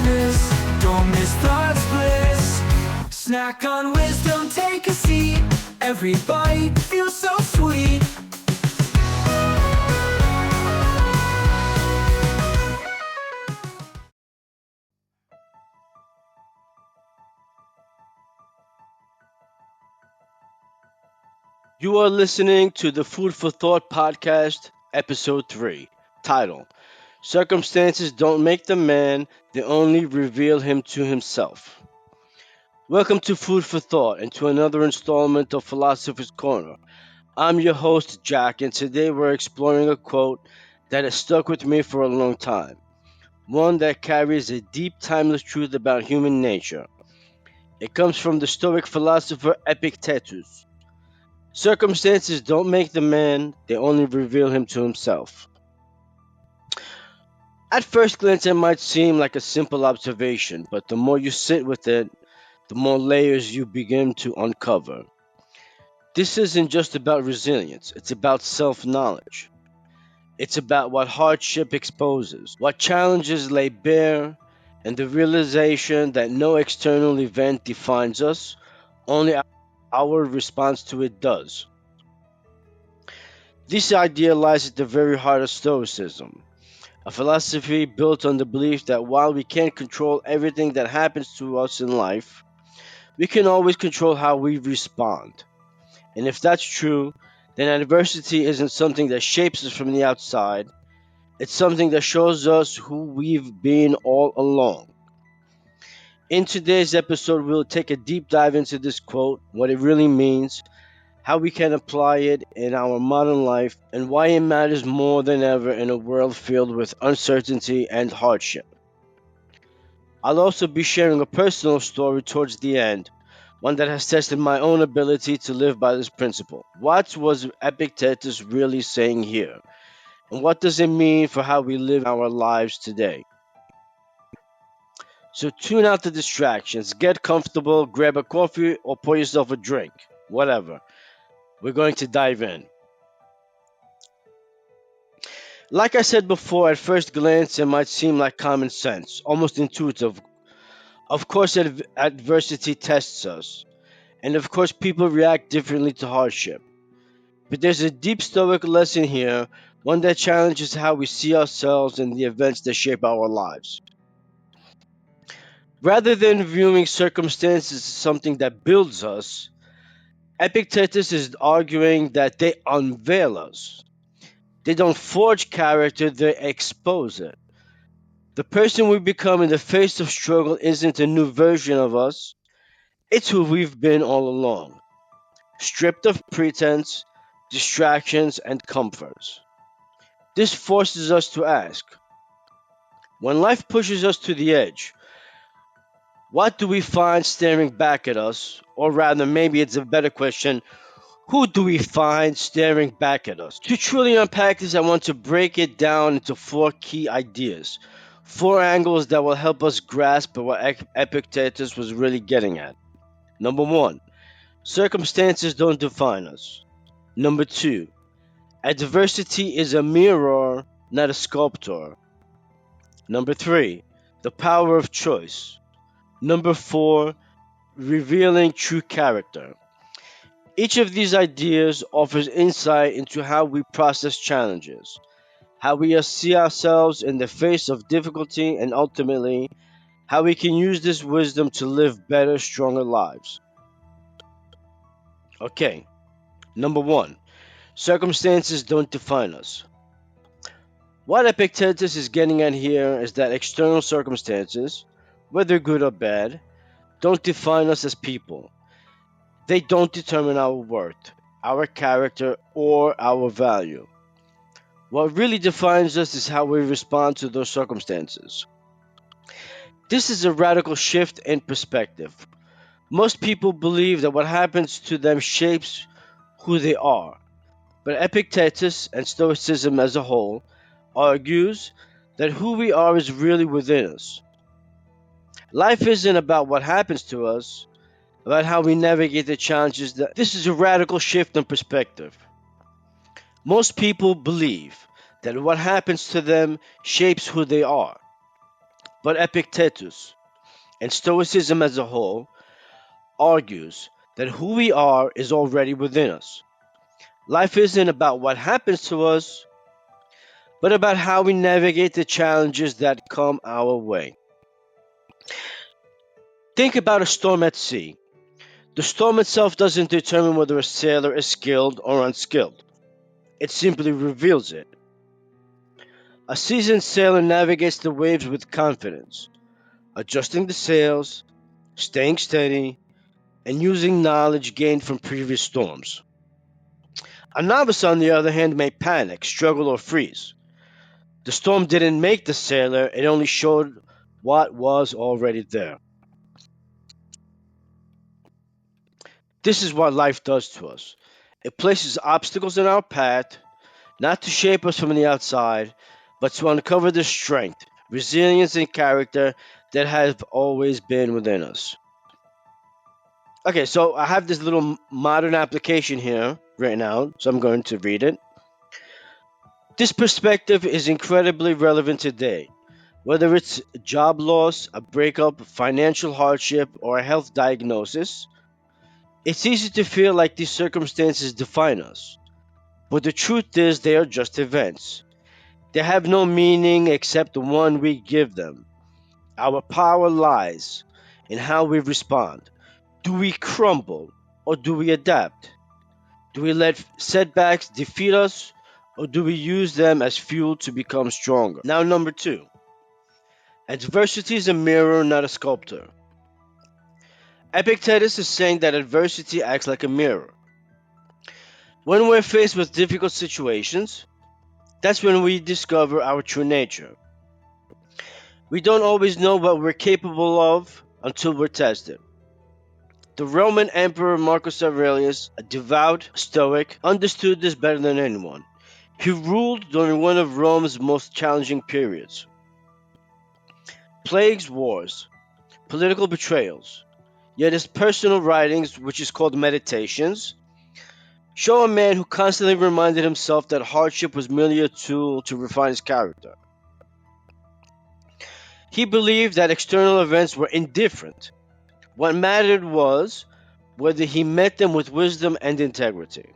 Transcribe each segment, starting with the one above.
honest, don't miss thought's bliss. Snack on wisdom, take a seat. Every bite feels so sweet. You are listening to the Food for Thought podcast, episode 3, title Circumstances Don't Make the Man, They Only Reveal Him to Himself. Welcome to Food for Thought and to another installment of Philosopher's Corner. I'm your host, Jack, and today we're exploring a quote that has stuck with me for a long time. One that carries a deep, timeless truth about human nature. It comes from the Stoic philosopher Epictetus. Circumstances don't make the man, they only reveal him to himself. At first glance, it might seem like a simple observation, but the more you sit with it, the more layers you begin to uncover. This isn't just about resilience, it's about self knowledge. It's about what hardship exposes, what challenges lay bare, and the realization that no external event defines us, only our response to it does. This idea lies at the very heart of Stoicism, a philosophy built on the belief that while we can't control everything that happens to us in life, we can always control how we respond. And if that's true, then adversity isn't something that shapes us from the outside, it's something that shows us who we've been all along. In today's episode, we'll take a deep dive into this quote, what it really means, how we can apply it in our modern life, and why it matters more than ever in a world filled with uncertainty and hardship. I'll also be sharing a personal story towards the end, one that has tested my own ability to live by this principle. What was Epictetus really saying here? And what does it mean for how we live our lives today? So tune out the distractions, get comfortable, grab a coffee, or pour yourself a drink. Whatever. We're going to dive in. Like I said before, at first glance, it might seem like common sense, almost intuitive. Of course, adversity tests us, and of course, people react differently to hardship. But there's a deep Stoic lesson here, one that challenges how we see ourselves and the events that shape our lives. Rather than viewing circumstances as something that builds us, Epictetus is arguing that they unveil us. They don't forge character, they expose it. The person we become in the face of struggle isn't a new version of us, it's who we've been all along, stripped of pretense, distractions, and comforts. This forces us to ask, when life pushes us to the edge, what do we find staring back at us? Or rather, maybe it's a better question, who do we find staring back at us? To truly unpack this, I want to break it down into 4 key ideas, 4 angles that will help us grasp what Epictetus was really getting at. Number 1, circumstances don't define us. Number 2, adversity is a mirror, not a sculptor. Number 3, the power of choice. Number 4, revealing true character. Each of these ideas offers insight into how we process challenges, how we see ourselves in the face of difficulty, and ultimately, how we can use this wisdom to live better, stronger lives. Okay, number 1, circumstances don't define us. What Epictetus is getting at here is that external circumstances, whether good or bad, don't define us as people. They don't determine our worth, our character, or our value. What really defines us is how we respond to those circumstances. This is a radical shift in perspective. Most people believe that what happens to them shapes who they are, but Epictetus and Stoicism as a whole argues that who we are is really within us. Life isn't about what happens to us, about how we navigate the challenges. This is a radical shift in perspective. Most people believe that what happens to them shapes who they are. But Epictetus, and Stoicism as a whole, argues that who we are is already within us. Life isn't about what happens to us, but about how we navigate the challenges that come our way. Think about a storm at sea. The storm itself doesn't determine whether a sailor is skilled or unskilled, it simply reveals it. A seasoned sailor navigates the waves with confidence, adjusting the sails, staying steady, and using knowledge gained from previous storms. A novice, on the other hand, may panic, struggle, or freeze. The storm didn't make the sailor, it only showed what was already there. This is what life does to us. It places obstacles in our path, not to shape us from the outside, but to uncover the strength, resilience, and character that have always been within us. Okay, so I have this little modern application here right now, so I'm going to read it. This perspective is incredibly relevant today. Whether it's job loss, a breakup, financial hardship, or a health diagnosis, it's easy to feel like these circumstances define us. But the truth is, they are just events. They have no meaning except the one we give them. Our power lies in how we respond. Do we crumble or do we adapt? Do we let setbacks defeat us or do we use them as fuel to become stronger? Now, number two, adversity is a mirror, not a sculptor. Epictetus is saying that adversity acts like a mirror. When we're faced with difficult situations, that's when we discover our true nature. We don't always know what we're capable of until we're tested. The Roman Emperor Marcus Aurelius, a devout Stoic, understood this better than anyone. He ruled during one of Rome's most challenging periods. Plagues, wars, political betrayals. Yet his personal writings, which is called Meditations, show a man who constantly reminded himself that hardship was merely a tool to refine his character. He believed that external events were indifferent. What mattered was whether he met them with wisdom and integrity.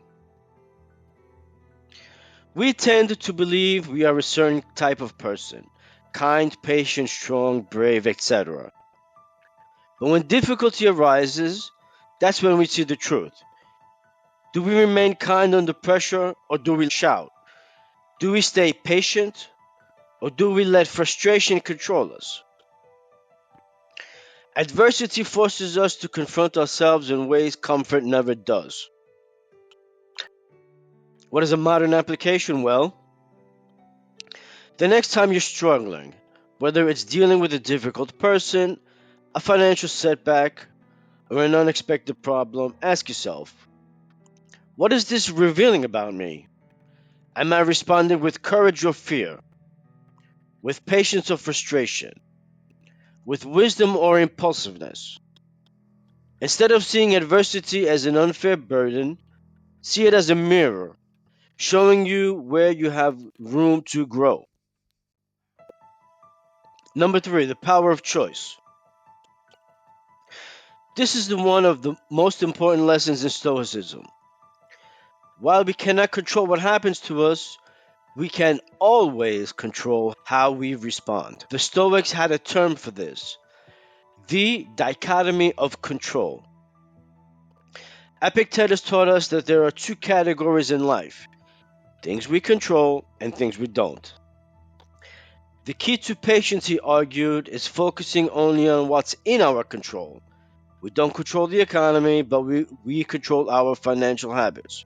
We tend to believe we are a certain type of person kind, patient, strong, brave, etc. But when difficulty arises, that's when we see the truth. Do we remain kind under pressure or do we shout? Do we stay patient or do we let frustration control us? Adversity forces us to confront ourselves in ways comfort never does. What is a modern application? Well, the next time you're struggling, whether it's dealing with a difficult person, a financial setback, or an unexpected problem, ask yourself, what is this revealing about me? Am I responding with courage or fear? With patience or frustration? With wisdom or impulsiveness? Instead of seeing adversity as an unfair burden, see it as a mirror, showing you where you have room to grow. Number three, the power of choice. This is one of the most important lessons in Stoicism. While we cannot control what happens to us, we can always control how we respond. The Stoics had a term for this, the dichotomy of control. Epictetus taught us that there are two categories in life, things we control and things we don't. The key to patience, he argued, is focusing only on what's in our control. We don't control the economy, but we control our financial habits.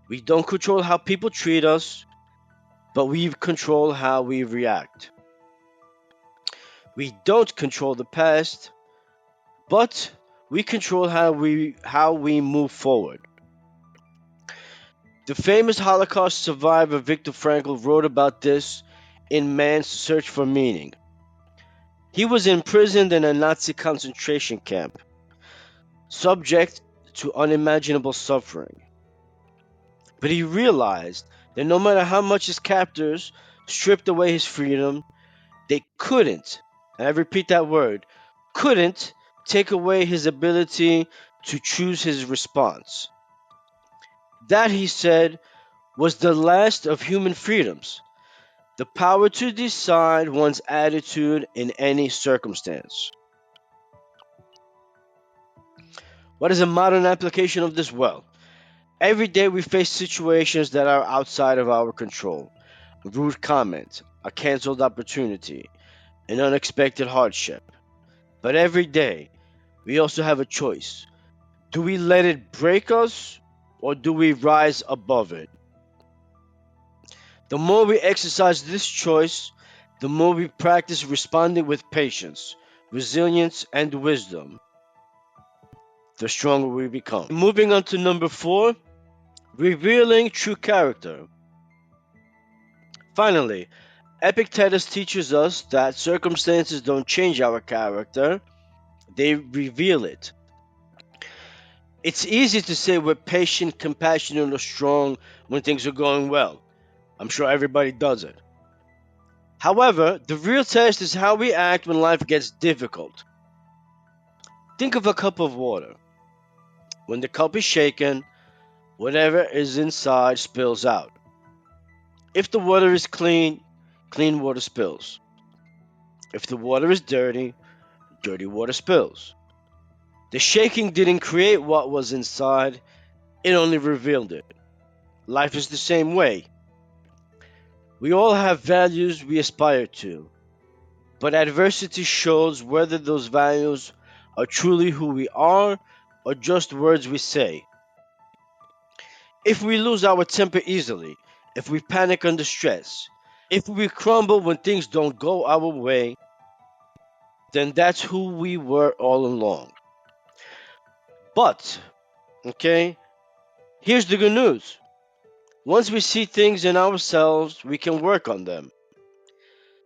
We don't control how people treat us, but we control how we react. We don't control the past, but we control how we move forward. The famous Holocaust survivor Viktor Frankl wrote about this in Man's Search for Meaning. He was imprisoned in a Nazi concentration camp, subject to unimaginable suffering. But he realized that no matter how much his captors stripped away his freedom, They couldn't, and I repeat that word, couldn't take away his ability to choose his response. That, he said, was the last of human freedoms, the power to decide one's attitude in any circumstance. What is a modern application of this? Well, every day we face situations that are outside of our control. A rude comment, a canceled opportunity, an unexpected hardship. But every day, we also have a choice. Do we let it break us or do we rise above it? The more we exercise this choice, the more we practice responding with patience, resilience, and wisdom, the stronger we become. Moving on to number 4, revealing true character. Finally, Epictetus teaches us that circumstances don't change our character, they reveal it. It's easy to say we're patient, compassionate, or strong when things are going well. I'm sure everybody does it. However, the real test is how we act when life gets difficult. Think of a cup of water. When the cup is shaken, whatever is inside spills out. If the water is clean, clean water spills. If the water is dirty, dirty water spills. The shaking didn't create what was inside, it only revealed it. Life is the same way. We all have values we aspire to, but adversity shows whether those values are truly who we are or just words we say. If we lose our temper easily, if we panic under stress, if we crumble when things don't go our way, then that's who we were all along. But, okay, here's the good news. Once we see things in ourselves, we can work on them.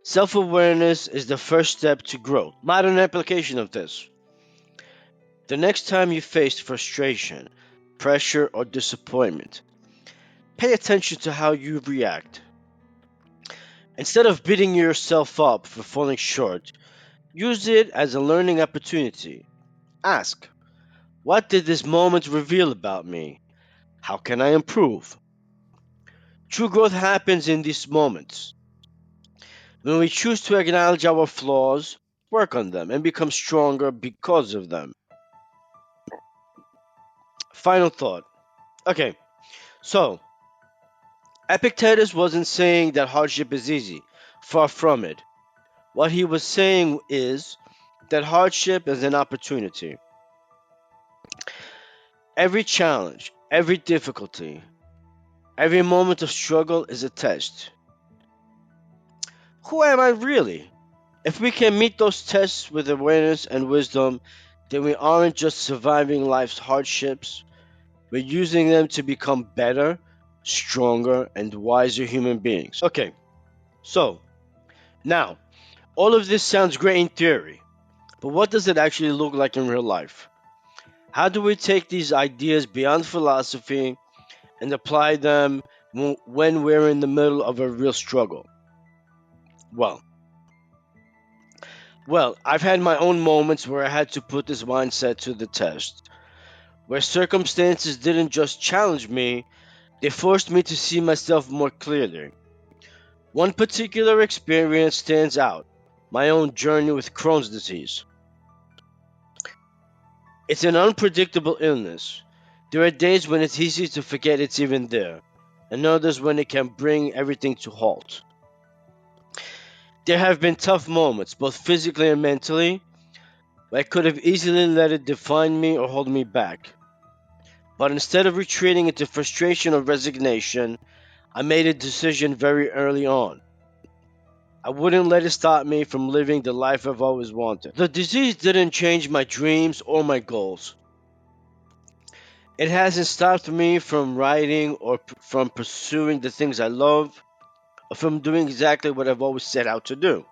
Self awareness is the first step to growth. Modern application of this. The next time you face frustration, pressure, or disappointment, pay attention to how you react. Instead of beating yourself up for falling short, use it as a learning opportunity. Ask, what did this moment reveal about me? How can I improve? True growth happens in these moments. When we choose to acknowledge our flaws, work on them, and become stronger because of them. Final thought. Okay, so Epictetus wasn't saying that hardship is easy. Far from it. What he was saying is that hardship is an opportunity. Every challenge, every difficulty, every moment of struggle is a test. Who am I really? If we can meet those tests with awareness and wisdom, then we aren't just surviving life's hardships, we're using them to become better, stronger, and wiser human beings. Okay, so now, all of this sounds great in theory, but what does it actually look like in real life? How do we take these ideas beyond philosophy and apply them when we're in the middle of a real struggle? Well, I've had my own moments where I had to put this mindset to the test, where circumstances didn't just challenge me, they forced me to see myself more clearly. One particular experience stands out, my own journey with Crohn's disease. It's an unpredictable illness. There are days when it's easy to forget it's even there, and others when it can bring everything to halt. There have been tough moments, both physically and mentally, where I could have easily let it define me or hold me back. But instead of retreating into frustration or resignation, I made a decision very early on. I wouldn't let it stop me from living the life I've always wanted. The disease didn't change my dreams or my goals. It hasn't stopped me from writing or from pursuing the things I love or from doing exactly what I've always set out to do.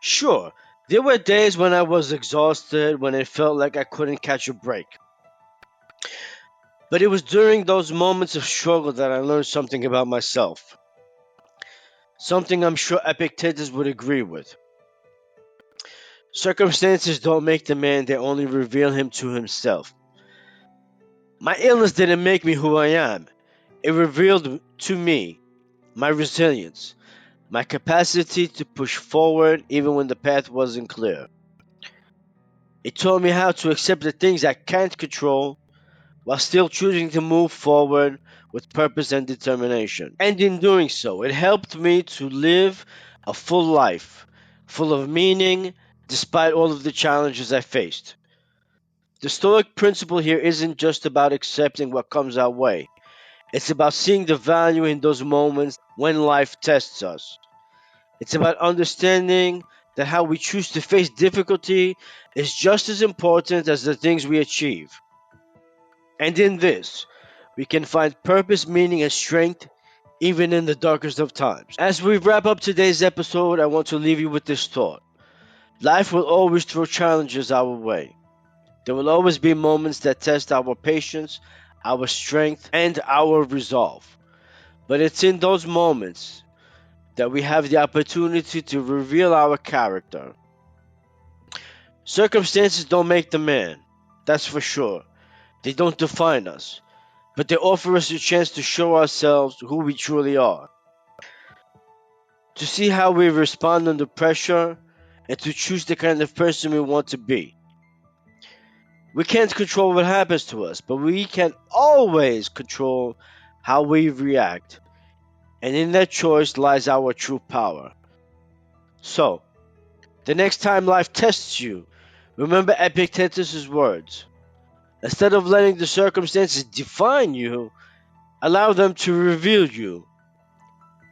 Sure, there were days when I was exhausted, when it felt like I couldn't catch a break. But it was during those moments of struggle that I learned something about myself. something I'm sure Epictetus would agree with. Circumstances don't make the man, they only reveal him to himself. My illness didn't make me who I am. It revealed to me my resilience, my capacity to push forward even when the path wasn't clear. It taught me how to accept the things I can't control while still choosing to move forward with purpose and determination. And in doing so, it helped me to live a full life, full of meaning, despite all of the challenges I faced. The Stoic principle here isn't just about accepting what comes our way. It's about seeing the value in those moments when life tests us. It's about understanding that how we choose to face difficulty is just as important as the things we achieve. And in this, we can find purpose, meaning, and strength even in the darkest of times. As we wrap up today's episode, I want to leave you with this thought. Life will always throw challenges our way. There will always be moments that test our patience, our strength, and our resolve. But it's in those moments that we have the opportunity to reveal our character. Circumstances don't make the man, that's for sure. They don't define us, but they offer us a chance to show ourselves who we truly are, to see how we respond under pressure, and to choose the kind of person we want to be. We can't control what happens to us, but we can always control how we react, and in that choice lies our true power. So, the next time life tests you, remember Epictetus' words. Instead of letting the circumstances define you, allow them to reveal you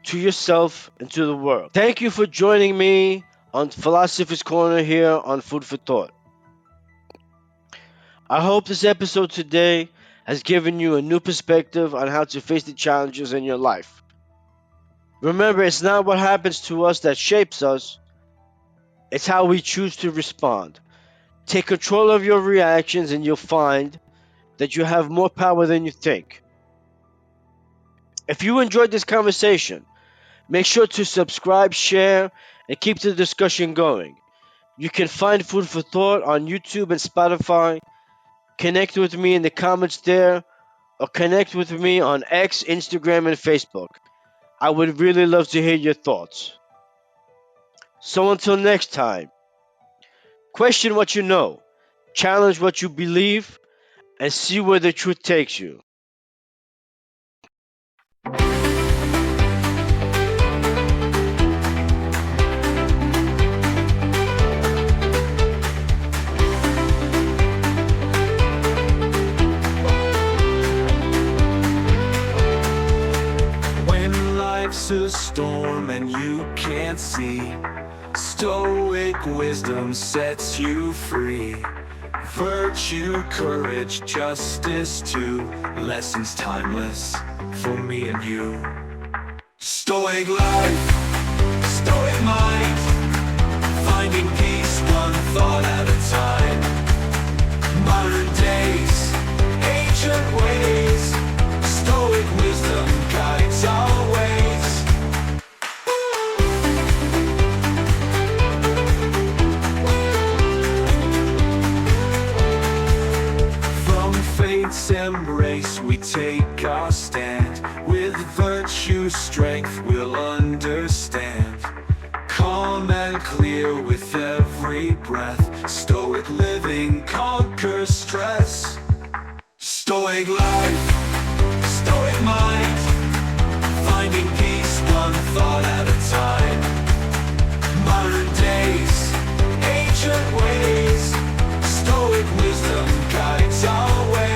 to yourself and to the world. Thank you for joining me on Philosopher's Corner here on Food for Thought. I hope this episode today has given you a new perspective on how to face the challenges in your life. Remember, it's not what happens to us that shapes us, it's how we choose to respond. Take control of your reactions and you'll find that you have more power than you think. If you enjoyed this conversation, make sure to subscribe, share, and keep the discussion going. You can find Food for Thought on YouTube and Spotify. Connect with me in the comments there, or connect with me on X, Instagram, and Facebook. I would really love to hear your thoughts. So until next time, question what you know, challenge what you believe, and see where the truth takes you. When life's a storm and you can't see, Stoic wisdom sets you free. Virtue, courage, justice too, lessons timeless for me and you. Stoic life, Stoic mind, finding peace one thought at a time. Modern days, ancient ways, Stoic wisdom guides our ways. From faith's embrace we take our stand. With virtue, strength we'll understand. Calm and clear with every breath, Stoic living conquers stress. Stoic life, Stoic mind, finding peace one thought at a time. Modern days, ancient ways, Stoic wisdom guides our ways.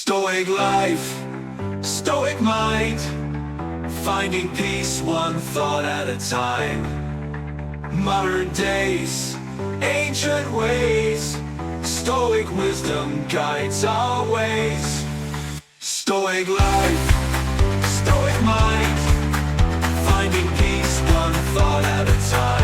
Stoic life, stoic mind, finding peace one thought at a time. Modern days, ancient ways, stoic wisdom guides our ways. Stoic life, stoic mind, finding peace one thought at a time.